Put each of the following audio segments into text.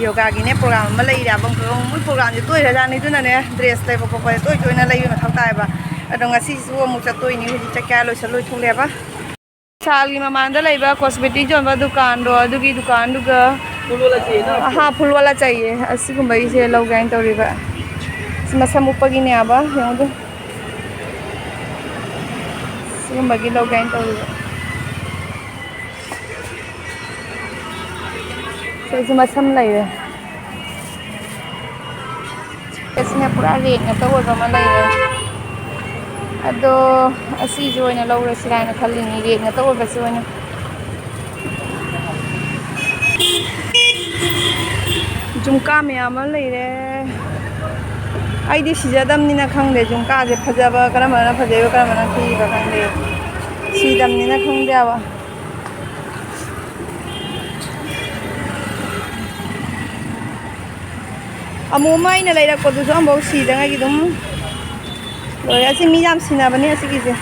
ꯌꯣꯒꯥꯒꯤꯅꯦ programme ꯑꯃ ꯂꯩꯔꯦꯕ ꯃꯣꯏ ꯄ꯭ꯔꯣꯒ꯭ꯔꯥꯝꯁꯦ ꯇꯣꯏꯔꯖꯥꯠꯅꯤ ꯑꯗꯨꯅꯅꯦ ꯗ꯭ꯔꯦꯁ ꯂꯩꯕ ꯈꯣꯠꯄꯁꯦ ꯇꯣꯏꯅ ꯂꯩꯕ ꯃꯊꯧ ꯇꯥꯏꯕ ꯑꯗꯣ ꯉꯁꯤꯁꯨ ꯑꯃꯨꯛ ꯆꯠꯇꯣꯏꯅꯤ ꯍꯧꯖꯤꯛ ꯆꯠꯀꯦ ꯂꯣꯏꯊꯣꯛꯂꯦꯕ ꯁꯥꯜꯒꯤ ꯃꯃꯥꯡꯗ ꯂꯩꯕ ꯀꯣꯁꯃꯦꯇꯤꯛ ꯌꯣꯟꯕ ꯗꯨꯀꯥꯟꯗꯣ ꯑꯗꯨꯒꯤ ꯗꯨꯀꯥꯟꯗꯨꯒ ꯐꯨꯜꯋꯥꯂꯥ ꯆꯥꯏꯌꯦ ꯑꯁꯤꯒꯨꯝꯕꯒꯤꯁꯦ ꯂꯧꯒꯦ ꯍꯥꯏꯅ ꯇꯧꯔꯤꯕ ꯃꯁꯝ ꯎꯞꯄꯒꯤꯅꯦꯕ ꯌꯦꯡꯉꯨꯗꯨ ꯁꯤꯒꯨꯝꯕꯒꯤ ꯂꯧꯒꯦ ꯍꯥꯏꯅ ꯇꯧꯔꯤꯕ ꯁꯤꯁꯨ ꯃꯁꯝ ꯂꯩꯔꯦ ꯑꯁꯤꯅ ꯄꯨꯔꯥ ꯔꯦꯠ ꯉꯥꯛꯇ ꯑꯣꯏꯕ ꯑꯃ ꯂꯩꯔꯦ ꯑꯗꯣ ꯑꯁꯤꯁꯨ ꯑꯣꯏꯅ ꯂꯧꯔꯁꯤꯔꯥ ꯍꯥꯏꯅ ꯈꯜꯂꯤꯅꯤ ꯔꯦꯠ ꯉꯥꯛꯇ ꯑꯣꯏꯕꯁꯤ ꯑꯣꯏꯅ ꯖꯨꯝꯀꯥ ꯃꯌꯥꯝ ꯑꯃ ꯂꯩꯔꯦ ꯑꯩꯗꯤ ꯁꯤꯖꯗꯝꯅꯤꯅ ꯈꯪꯗꯦ ꯖꯨꯝꯀꯥꯁꯦ ꯐꯖꯕ ꯀꯔꯝꯕꯅ ꯐꯖꯩꯕ ꯀꯔꯝꯕꯅ ꯊꯤꯕ ꯈꯪꯗꯦ ꯁꯤꯗꯝꯅꯤꯅ ꯈꯪꯗꯦꯕ ꯑꯃꯨꯛ ꯑꯃ ꯑꯩꯅ ꯂꯩꯔꯛꯄꯗꯨꯁꯨ ꯑꯃꯐꯥꯎ ꯁꯤꯗꯉꯩꯒꯤ ꯑꯗꯨꯝ ꯂꯣꯏꯔꯦ ꯑꯁꯤ ꯃꯤ ꯌꯥꯝ ꯁꯤꯟꯅꯕꯅꯦ ꯑꯁꯤꯒꯤꯁꯦ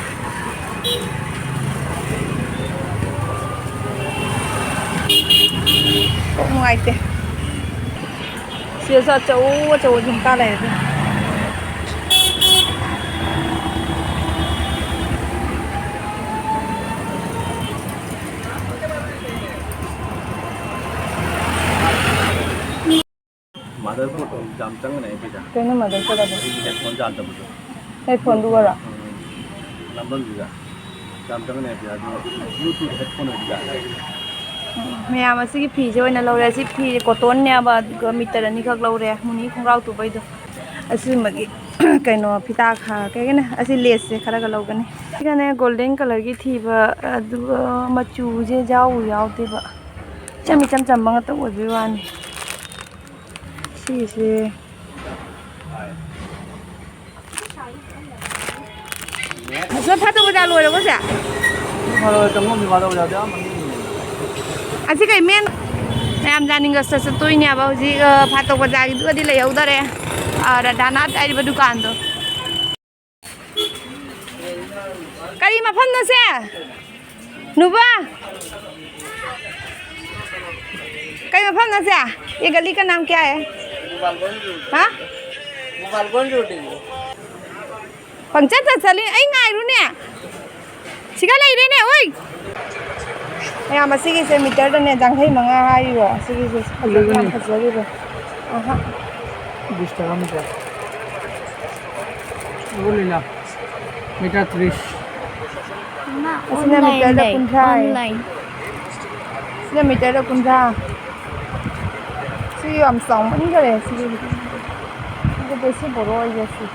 ꯀꯣꯛ ꯅꯨꯡꯉꯥꯏꯇꯦ ꯁꯤꯗꯁꯨ ꯑꯆꯧ ꯖꯨꯝꯀꯥ ꯂꯩꯔꯦ ꯃꯥꯗꯔꯕꯣꯔꯗ ꯌꯥꯝ ꯆꯪꯒꯅꯤ ꯑꯩꯒꯤꯗ ꯀꯩꯅꯣ ꯃꯥꯗꯔꯕꯣꯔꯗ ꯑꯗꯣ ꯑꯩꯒꯤ ꯍꯦꯗꯐꯣꯟ ꯌꯥꯗꯕꯗꯣ ꯍꯦꯗꯐꯣꯟꯗꯨꯒꯔꯣ ꯅꯝꯕꯝꯁꯤꯗ ꯌꯥꯝ ꯆꯪꯒꯅꯤ ꯑꯗꯨ ꯕ꯭ꯂꯨꯇꯨꯠ ꯍꯦꯗꯐꯣꯟ ꯑꯣꯏꯕ ꯌꯥꯏ ꯃꯌꯥꯝ ꯑꯁꯤꯒꯤ ꯐꯤꯁꯦ ꯑꯣꯏꯅ ꯂꯧꯔꯦ ꯑꯁꯤ ꯐꯤ ꯀꯣꯇꯣꯟꯅꯦꯕ ꯑꯗꯨꯒ ꯃꯤꯇꯔ 2ꯈꯛ ꯂꯧꯔꯦ ꯃꯨꯅꯤ ꯈꯣꯡꯒ꯭ꯔꯥꯎ ꯇꯨꯕꯩꯗꯣ ꯑꯁꯤꯒꯨꯝꯕꯒꯤ ꯀꯩꯅꯣ ꯐꯤꯇꯥ ꯀꯩꯒꯤꯅꯦ ꯑꯁꯤ ꯂꯦꯁꯁꯦ ꯈꯔꯒ ꯂꯧꯒꯅꯤ ꯁꯤꯒꯅꯦ ꯒꯣꯜꯗꯦꯟ ꯀꯂꯔꯒꯤ ꯊꯤꯕ ꯑꯗꯨꯒ ꯃꯆꯨꯁꯦ ꯌꯥꯎꯗꯦꯕ ꯏꯆꯝ ꯆꯝꯕ ꯉꯥꯛꯇ ꯑꯣꯏꯕꯩ ꯋꯥꯅꯤ ꯁꯤꯁꯦ ꯐꯥꯇꯣ ꯕꯖꯥꯔ ꯂꯣꯏꯔꯕꯣ ꯁꯦ ꯑꯁꯤ ꯀꯩ ꯃꯦꯟ ꯃꯌꯥꯝ ꯖꯥꯅꯤꯡꯒꯁꯇ ꯆꯠꯇꯣꯏꯅꯦꯕ ꯍꯧꯖꯤꯛ ꯐꯥꯇꯣꯛ ꯕꯖꯥꯔꯒꯤꯗꯨꯒꯗꯤ ꯂꯩꯍꯧꯗꯔꯦ ꯔꯙꯥꯅꯥꯊ ꯍꯥꯏꯔꯤꯕ ꯗꯨꯀꯥꯟꯗꯣ ꯀꯔꯤ ꯃꯐꯝꯅꯣ ꯁꯦ ꯅꯨꯕꯥ कई मफम न से ये गली का नाम क्या है हाँ पंचायत चली आई ngairune siga leire ne oi ya masigi se meter da ne jangai manga haibo sigi se fajaribo aha 20 টাকা metre বলিলা metre 30 na asina meter da kuntra online sina meter da kuntra sigi am song mani gare sigi ko besi boro yesi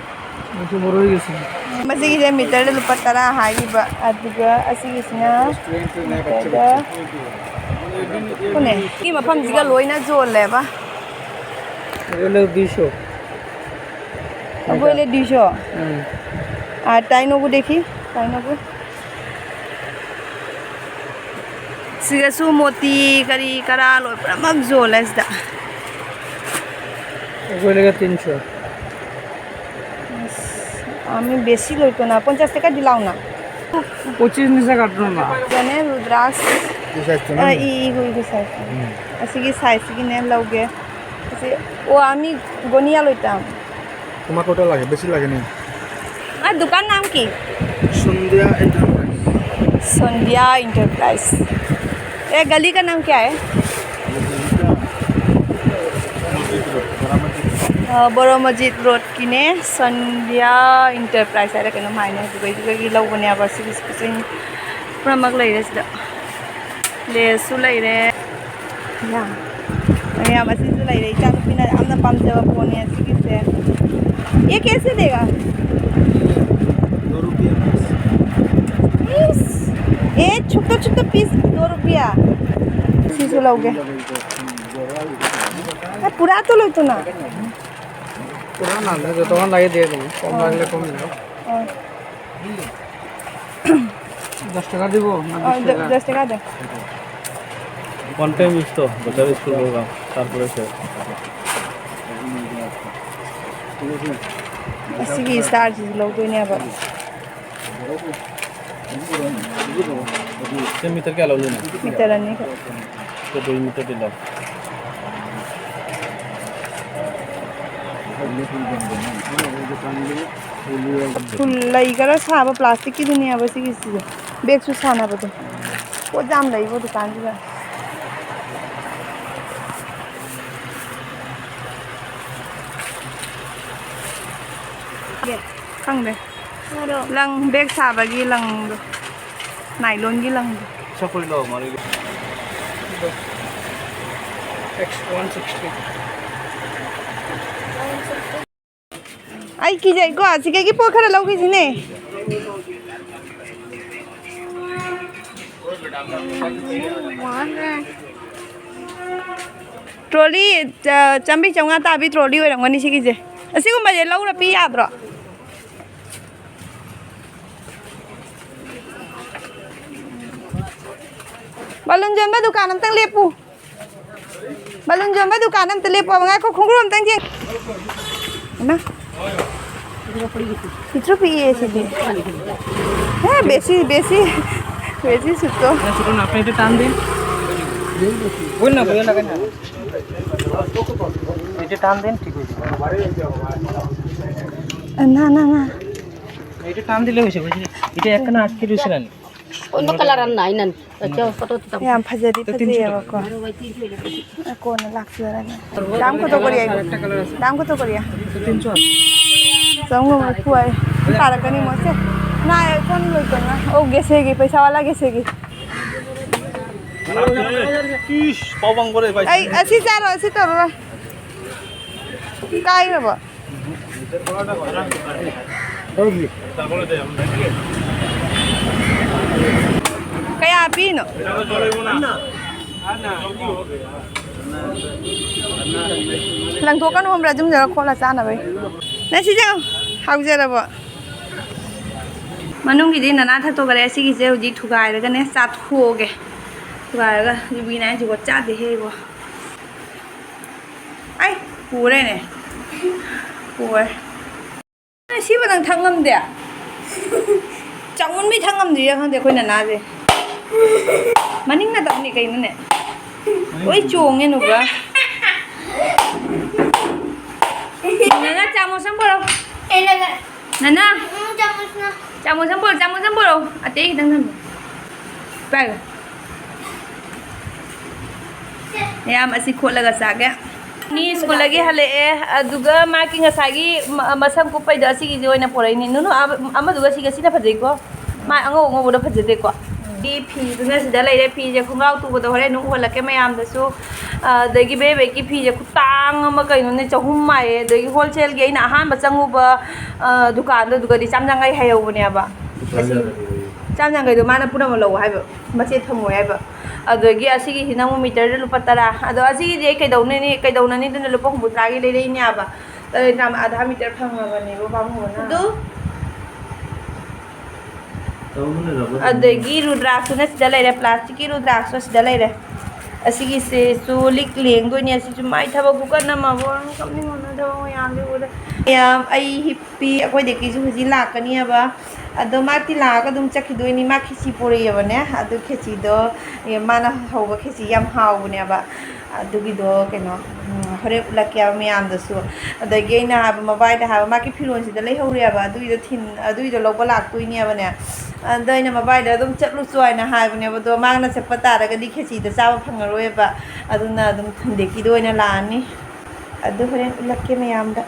mucho boro yesi masigi se meter da lupa tara haiba aduga asigi sina kone ki mafam jiga loina zol leba এগুলো 200 बोले 200 আর টাইনোগু দেখি টাইনোগু সিগাসু মোতি করি করা লয় প্রমাক জোলেস দা এগুলো 300 আমি বেশি লইতো না 50 টাকা দিলাও না 25 নিচে কাটনো না জানে রুদ্রাক্ষ ই ই সাইজ আসিকি সাইজ কি নে লওগে ও আমি গনিয়া লইতাম তোমার কত লাগে বেশি লাগে নি আর দোকান নাম কি संध्या एंटरप्राइज संध्या इंटरप्राइज ये गली का नाम क्या है बड़ो मस्जिद रोड की ने संध्या इंटरप्राइज है कहीं मायने दुबई लौबने अब पूरा मग लेरे लेसु लेरे या मसीसु लेरे इचान पिना हमने पामजब फोने से ये कैसे देगा 2 रुपया पीस ये छोटा पीस 2 रुपया सीसु लोगे पूरा तो लो तो ना পুরা না যতক্ষণ লাগে দিয়ে দেবো কম লাগলে কম দেবো 10 টাকা দিব না 10 টাকা দে वन टाइम यूज तो बच्चा स्कूल होगा तारपरे से ꯑꯁꯤꯒꯤ ꯁ꯭ꯇꯥꯔꯁꯤꯁꯨ ꯂꯧꯗꯣꯏꯅꯦꯕ मीटर क्या लो लेना मीटर 2 तो 2 मीटर दे लो फुल लेकर साब प्लास्टिक की दुनिया बस किसी बैग सु सानबदो पोत जाम लैबो दुकान जुगा खंदे लंग बैग साबगी लंग नाइलॉन की लंग सफल लो हमारे X160 आई की जाए को आज के पोत खरा लौगी सिने ट्रॉली चंबी चंगा ताबी trolley ओरंगनी सिगिजे असिगुम्बजे Laura P याद्रो balon jamba dukan am tang lepu balon jamba dukan am telepu ngai ko khungrum tang jeng na कितना पिए ऐसे भी है बेसी सुतो শুনুন আপনি এটা টান দিন বল না বল লাগেন না এটা টান দেন ঠিক হয়ে যাবে না না না এটা টান দিলে হইছে বুঝলি এটা একখানা আটকে রইছে না Ono kalaran na inan. Kaya foto kita. याम फजरी को कौन लाख से दाम को तो करिया दाम को तो करिया 300 संगो में खुआए तारा कनी मसे ना कौन होई करना ओ गेसेगी पैसा वाला गेसेगी किस पावंग करे भाई आई असी चारो असी तो काय हबो kaya pino lang thuốc ăn hôm ra chúng giờ khó là sao nào vậy nãy xí chăng học giờ là vợ mà nung cái gì là nãy thằng tôi cái xí cái gì gì thu gài rồi cái này sát khô kìa thu gài rồi cái vì này chỉ có chát thì hay quá ai phù đây này phù đây này xí vào thằng thằng ngâm đấy à chẳng muốn mấy thằng ngâm gì không để coi là na gì mà nín là tập này cái nữa nè ôi chuồng nghe nục á nana chamo sambal nana chamo sambal ate kita nang bag ya masih khot laga saga ni school lagi hale aduga marking asagi masam ko pai da sigi joina porai ni nu amaduga sigi sina phajai ko ma ango boda phajade ko di phi duna sida lai re phi je khungau tu boda hore nu hola ke mayam da su dagi be ki phi je kutang ma kai nu ne chahum mai dagi wholesale ge ina han ba changu ba dukan da duga di chamjangai hayo ne ba chamjangai do mana pura ma lo hai ba mache thamoi hai ba adagi asigi hinamu meter de lupa tara ado asigi je kai dauna ni dun lupa humbu tragi le le nya ba tare nam adha meter phanga ba ne bo bang ho na adagi rudraksha na sida lai re plastic ki rudraksha sida lai re asigi se su lik leng do ni asi chu mai thaba ku kan na ma bo kam ni ngona thaba yam de bo ya ai hippi akoi de ki ju ji la ka ni ba ado ma ti la ka dum chakhi doi ni ma khichi pore ya ne ado khichi do mana hoba khichi yam hau ne ba adugi do keno hore ulakya me am da su adagi na ha mobile da ha ma ki phiron si da lai ho ya ba adui do thin adui do loba lak tu ni ba ne adai na mobile da dum chatlu choi na ha ba ne ba do mang na se pata da ga di khichi da sa ba phangaroi ba aduna dum de ki do na la ni adu hore ulakya me am da